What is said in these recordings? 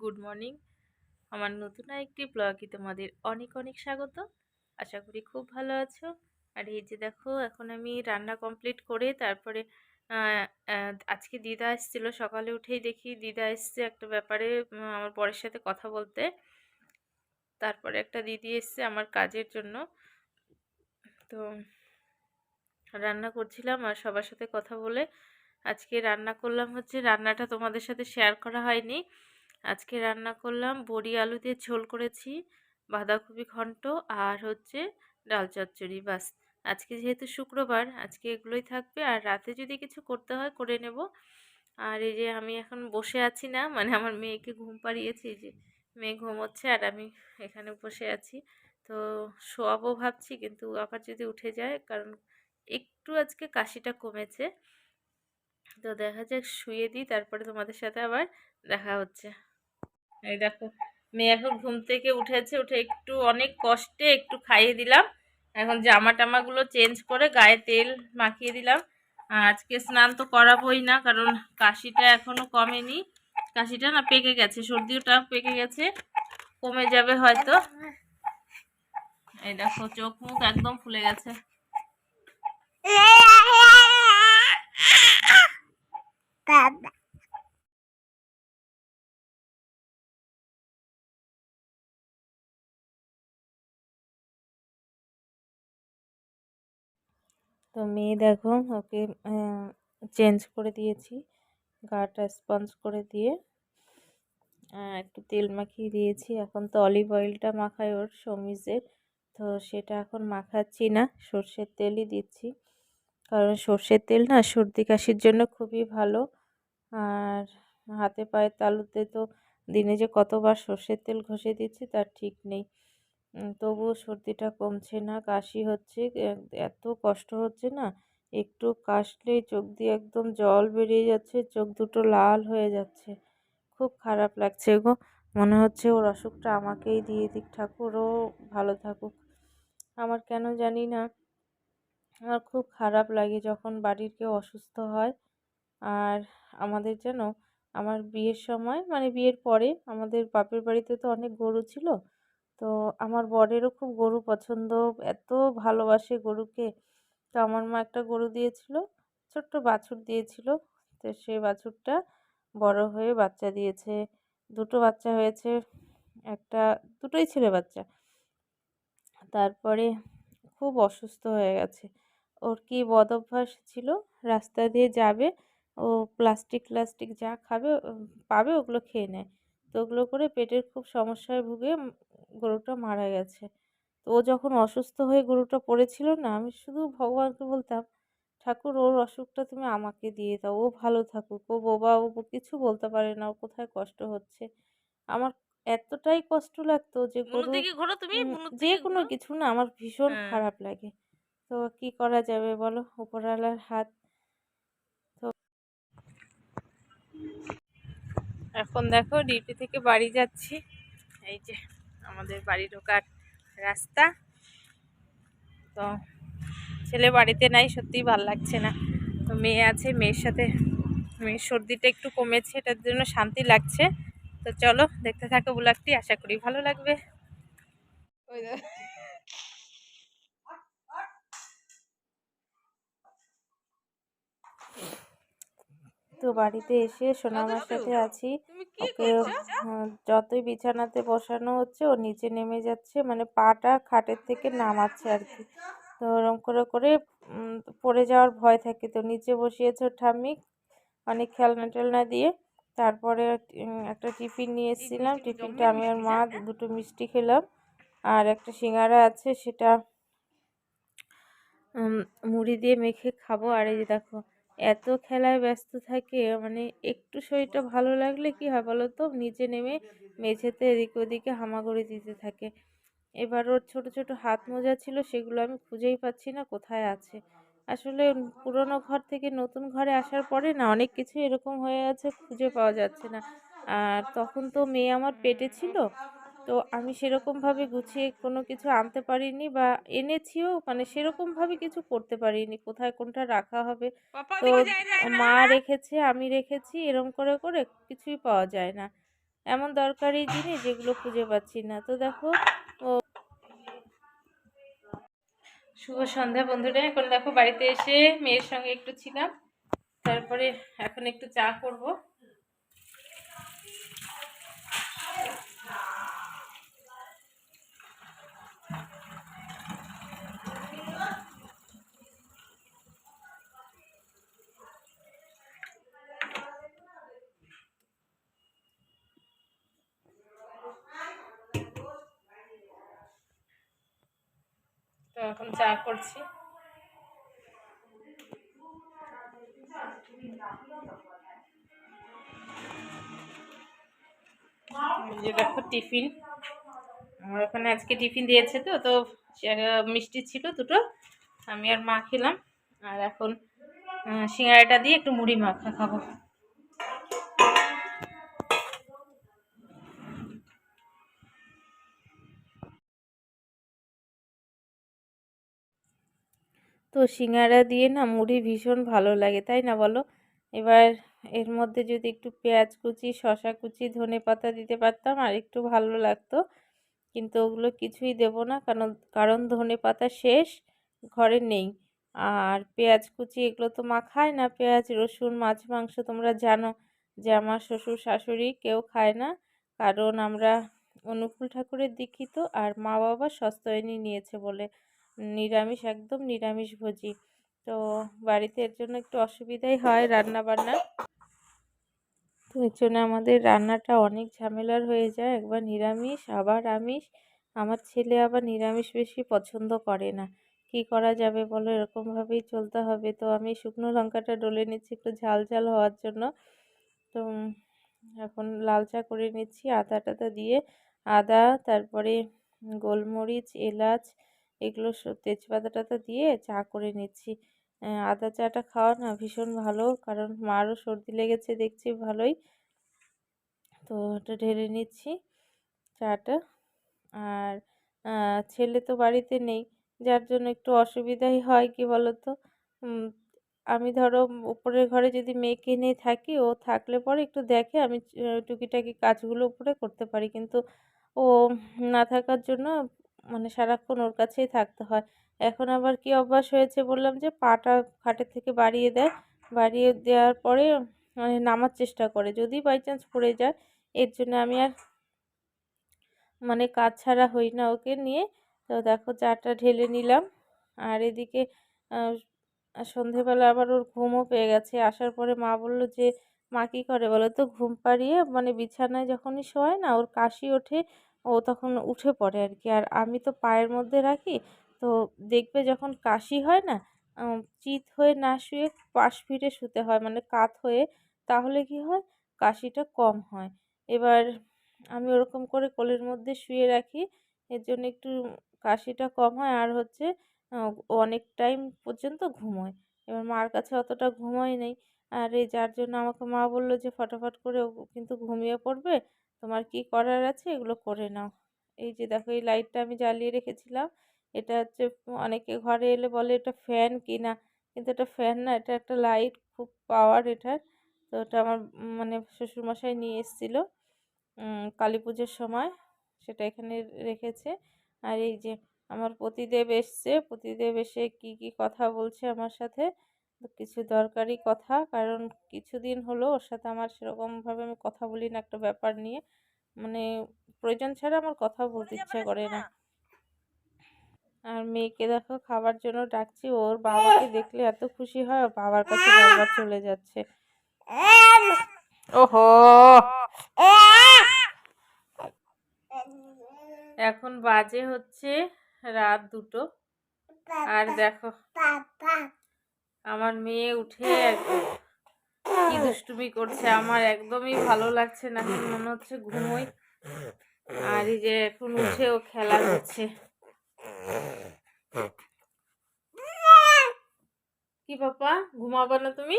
Good morning. আমার নতুন একটি ব্লগে তোমাদের অনেক অনেক স্বাগত। আশা করি খুব ভালো আছো। আর এই যে দেখো, এখন আমি রান্না কমপ্লিট করে তারপরে আজকে দিদা এসেছিল। সকালে উঠেই দেখি দিদা এসছে একটা ব্যাপারে, আমার বরের সাথে কথা বলতে। তারপরে একটা দিদি এসছে আমার কাজের জন্য। তো রান্না করছিলাম আর সবার সাথে কথা বলে আজকে রান্না করলাম হচ্ছে, রান্নাটা তোমাদের সাথে শেয়ার করা হয়নি। আজকে রান্না করলাম বড়ি আলু দিয়ে ঝোল করেছি, বাঁধাকপি ঘন্ট আর হচ্ছে ডাল চচ্চড়ি। বাস, আজকে যেহেতু শুক্রবার আজকে এগুলোই থাকবে, আর রাতে যদি কিছু করতে হয় করে নেব। আর এই যে আমি এখন বসে আছি না, মানে আমার মেয়েকে ঘুম পাড়িয়েছি, যে মেয়ে ঘুমোচ্ছে আর আমি এখানে বসে আছি। তো শোয়াবো ভাবছি, কিন্তু আবার যদি উঠে যায়, কারণ একটু আজকে কাশিটা কমেছে। তো দেখা যাক, শুয়ে দিই, তারপরে তোমাদের সাথে আবার দেখা হচ্ছে। এই দেখো, মেয়ে এখন ঘুম থেকে উঠেছে, উঠে একটু অনেক কষ্টে একটু খাইয়ে দিলাম। এখন জামা টামাগুলো চেঞ্জ করে গায়ে তেল মাখিয়ে দিলাম। আজকে স্নান তো করাবোই না, কারণ কাশিটা এখনো কমেনি। কাশিটা না পেকে গেছে, সর্দিটা পেকে গেছে, কমে যাবে হয়তো। এই দেখো, চোখ মুখ একদম ফুলে গেছে। তো মেয়ে দেখো, ওকে চেঞ্জ করে দিয়েছি, গাটা স্পঞ্জ করে দিয়ে একটু তেল মাখিয়ে দিয়েছি। এখন তো অলিভ অয়েলটা মাখায় ওর সমিজের, তো সেটা এখন মাখাচ্ছি না, সর্ষের তেলই দিচ্ছি। কারণ সর্ষের তেল না সর্দি কাশির জন্য খুবই ভালো। আর হাতে পায়ে তালুতে তো দিনে যে কতবার সর্ষের তেল ঘষে দিচ্ছি তার ঠিক নেই। তবুও সর্দিটা কমছে না, কাশি হচ্ছে, এত কষ্ট হচ্ছে না। একটু কাশলেই চোখ দিয়ে একদম জল বেরিয়ে যাচ্ছে, চোখ দুটো লাল হয়ে যাচ্ছে। খুব খারাপ লাগছে গো, মনে হচ্ছে ওর অসুখটা আমাকেই দিয়ে দিক ঠাকুর, ও ভালো থাকুক। আমার কেন জানি না, আমার খুব খারাপ লাগে যখন বাড়ির কেউ অসুস্থ হয়। আর আমাদের যেন, আমার বিয়ের সময় মানে বিয়ের পরে আমাদের বাপের বাড়িতে তো অনেক গরু ছিল। তো আমার বরেরও খুব গরু পছন্দ, এত ভালোবাসে গরুকে। তো আমার মা একটা গরু দিয়েছিল, ছোট্ট বাছুর দিয়েছিল। তো সেই বাছুরটা বড় হয়ে বাচ্চা দিয়েছে, দুটো বাচ্চা হয়েছে, একটা দুটোই ছেলে বাচ্চা। তারপরে খুব অসুস্থ হয়ে গেছে। ওর কি বদ অভ্যাস ছিল, রাস্তা দিয়ে যাবে, ও প্লাস্টিক যা খাবে পাবে ওগুলো খেয়ে নেয়। তো ওগুলো করে পেটের খুব সমস্যায় ভুগে গরুটা মারা গেছে। তো ও যখন অসুস্থ হয়ে গরুটা পড়েছিল না, আমি শুধু ভগবানকে বলতাম, ঠাকুর ওর অসুখটা তুমি আমাকে দিয়ে দাও, ও ভালো থাকুক, ও বোবা, ও কিছু বলতে পারে না, ও কোথায় কষ্ট হচ্ছে। আমার এতটাই কষ্ট লাগতো যে গরু যে কোনো কিছু না আমার ভীষণ খারাপ লাগে। তো কি করা যাবে বলো, উপরওয়ালার হাত। তো এখন দেখো, ডিউটি থেকে বাড়ি যাচ্ছি। এই যে আমাদের বাড়ি ঢোকার রাস্তা। তো ছেলে বাড়িতে নাই, সত্যিই ভাল লাগছে না। তো মেয়ে আছে, মেয়ের সাথে, মেয়ের সর্দিটা একটু কমেছে, এটার জন্য শান্তি লাগছে। তো চলো দেখতে থাকো ব্লগটি, আশা করি ভালো লাগবে। তো বাড়িতে এসে সোনামার সাথে আছি, ওকে যতই বিছানাতে বসানো হচ্ছে ও নিচে নেমে যাচ্ছে, মানে পাটা খাটের থেকে নামাচ্ছে আর কি। তো ওরকম করে করে পড়ে যাওয়ার ভয় থাকে, তো নিচে বসিয়েছে ওর ঠাম্মি অনেক খেলনা টেলনা দিয়ে। তারপরে একটা টিফিন নিয়ে এসেছিলাম, টিফিনটা আমি আর মা দুটো মিষ্টি খেলাম, আর একটা সিঙ্গারা আছে, সেটা মুড়ি দিয়ে মেখে খাবো। আর এই যে দেখো, এত খেলায় ব্যস্ত থাকে, মানে একটু শরীরটা ভালো লাগলে কি হয় বলো তো, নিচে নেমে মেঝেতে এদিকে ওদিকে হামাগুড়ি দিতে থাকে। এবার ওর ছোট ছোট হাত মোজা ছিল, সেগুলো আমি খুঁজেই পাচ্ছি না কোথায় আছে। আসলে পুরোনো ঘর থেকে নতুন ঘরে আসার পরে না অনেক কিছু এরকম হয়ে আছে, খুঁজে পাওয়া যাচ্ছে না। আর তখন তো মেয়ে আমার পেটে ছিল, তো আমি সেরকমভাবে গুছিয়ে কোনো কিছু আনতে পারিনি বা এনেছিও, মানে সেরকমভাবে কিছু করতে পারিনি, কোথায় কোনটা রাখা হবে। তো মা রেখেছে, আমি রেখেছি, এরম করে করে কিছুই পাওয়া যায় না। এমন দরকারি জিনিস যেগুলো খুঁজে পাচ্ছি না। তো দেখো, শুভ সন্ধ্যা বন্ধুরা। এখন দেখো বাড়িতে এসে মেয়ের সঙ্গে একটু ছিলাম, তারপরে এখন একটু চা করব। তো এখন চা করছি। যে দেখো টিফিন, আমার ওখানে আজকে টিফিন দিয়েছে, তো তো মিষ্টি ছিল দুটো, আমি আর মা খেলাম। আর এখন সিঙ্গাড়াটা দিয়ে একটু মুড়ি মাখা খাবো। তো সিঙ্গাড়া দিয়ে না মুড়ি ভীষণ ভালো লাগে, তাই না বলো? এবার এর মধ্যে যদি একটু পেঁয়াজ কুচি, শসা কুচি, ধনেপাতা দিতে পারতাম আর একটু ভালো লাগতো, কিন্তু ওগুলো কিছুই দেব না, কারণ কারণ ধনেপাতা শেষ, ঘরে নেই। আর পেঁয়াজ কুচি এগুলো তো মা খায় না, পেঁয়াজ রসুন মাছ মাংস তোমরা জানো যে আমার শ্বশুর শাশুড়ি কেউ খায় না, কারণ আমরা অনুকূল ঠাকুরের দীক্ষিত, আর মা বাবা সস্তায়নী নিয়েছে বলে নিরামিষ, একদম নিরামিষভোজী। তো বাড়িতে এর জন্য একটু অসুবিধাই হয় রান্না বান্না, তো এর জন্য আমাদের রান্নাটা অনেক ঝামেলার হয়ে যায়, একবার নিরামিষ আবার আমিষ। আমার ছেলে আবার নিরামিষ বেশি পছন্দ করে না, কি করা যাবে বলো, এরকমভাবেই চলতে হবে। তো আমি শুকনো লঙ্কাটা ডলে নিচ্ছি একটু ঝাল ঝাল হওয়ার জন্য। তো এখন লাল চা করে নিচ্ছি আদা টাদা দিয়ে, আদা, তারপরে গোলমরিচ, এলাচ, এগুলো তেজপাতা টাতা দিয়ে চা করে নিচ্ছি। আদা চাটা খাওয়া না ভীষণ ভালো, কারণ মারও সর্দি লেগেছে দেখছি ভালোই। তো এটা ঢেলে নিচ্ছি চাটা। আর ছেলে তো বাড়িতে নেই, যার জন্য একটু অসুবিধাই হয়, কি বলতো, আমি ধরো উপরের ঘরে যদি মেয়েকে নিয়ে থাকি, ও থাকলে পরে একটু দেখে, আমি টুকিটাকি কাজগুলো উপরে করতে পারি, কিন্তু ও না থাকার জন্য মানে সারাক্ষণ ওর কাছেই থাকতে হয়। এখন আবার কি অভ্যাস হয়েছে বললাম, যে পাটা খাটের থেকে বাড়িয়ে দেয়, বাড়িয়ে দেওয়ার পরে মানে নামার চেষ্টা করে, যদি বাই চান্স পড়ে যায়, এর জন্য আমি আর মানে কাজ ছাড়া হই না ওকে নিয়ে। তো দেখো চাটা ঢেলে নিলাম। আর এদিকে সন্ধেবেলা আবার ওর ঘুমও পেয়ে গেছে, আসার পরে মা বলল যে, মা কী করে বলো তো, ঘুম পাড়িয়ে মানে বিছানায় যখনই শোয় না, ওর কাশি ওঠে, ও তখন উঠে পড়ে আর কি। আর আমি তো পায়ের মধ্যে রাখি, তো দেখবে যখন কাশি হয় না, চিত হয়ে না শুয়ে পাশ ফিরে শুতে হয়, মানে কাত হয়ে, তাহলে কি হয়, কাশিটা কম হয়। এবার আমি ওরকম করে কোলের মধ্যে শুয়ে রাখি, এর জন্য একটু কাশিটা কম হয়, আর হচ্ছে অনেক টাইম পর্যন্ত ঘুমোয়। এবার মার কাছে অতটা ঘুমোয় নেই, আর এই যার জন্য আমাকে মা বলল যে ফটাফট করে ও কিন্তু ঘুমিয়ে পড়বে, তোমার কি করার আছে এগুলো করে নাও। এই যে দেখো এই লাইটটা আমি জ্বালিয়ে রেখেছিলাম, এটা হচ্ছে অনেকে ঘরে এলে বলে এটা ফ্যান কিনা, কিন্তু এটা ফ্যান না, এটা একটা লাইট, খুব পাওয়ার এটার। তো ওটা আমার মানে শ্বশুরমশাই নিয়ে এসেছিলো কালী পুজোর সময়, সেটা এখানে রেখেছে। আর এই যে আমার পতিদেব এসছে, পতিদেব এসে কি কি কথা বলছে আমার সাথে, তো কিছু দরকারি কথা, কারণ কিছুদিন হলো ওর সাথে আমার সেরকমভাবে আমি কথা বলি না একটা ব্যাপার নিয়ে, মানে প্রয়োজন ছাড়া আমার কথা বলতে ইচ্ছা করে না। আর মেয়েকে দেখো খাবার জন্য ডাকছি, ওর বাবাকে দেখলে এত খুশি হয়, ওর বাবার কাছে বারবার চলে যাচ্ছে। ওহো, এখন বাজে হচ্ছে রাত 2টো, আর দেখো আমার মেয়ে উঠে কি দুষ্টুমি করছে, আমার একদমই ভালো লাগছে না, মনে হচ্ছে ঘুমোই। আর এই যে এখন উঠে ও খেলা করছে। কি পাপা, ঘুমাবো না তুমি?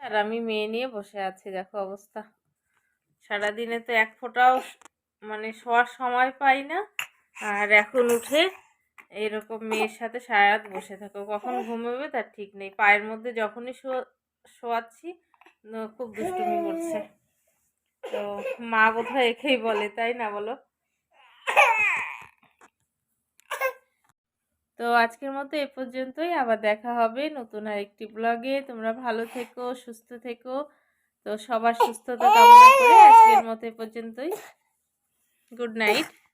আর আমি মেয়ে নিয়ে বসে আছি, দেখো অবস্থা। সারাদিনে তো এক ফোঁটাও মানে শোয়ার সময় পাই না, আর এখন উঠে এরকম মেয়ের সাথে সারা রাত বসে থাকো, কখন ঘুমাবে তার ঠিক নেই। পায়ের মধ্যে যখনই শোয়াচ্ছি খুব দুষ্টুমি করছে। তো মা বোধহয় একেই বলে, তাই না বলো? তো আজকের মতো এ পর্যন্তই, আবার দেখা হবে নতুন আরেকটি ব্লগে। তোমরা ভালো থেকো, সুস্থ থেকো। তো সবার সুস্থতা কামনা করে আজকের মতো এ পর্যন্তই। Good night.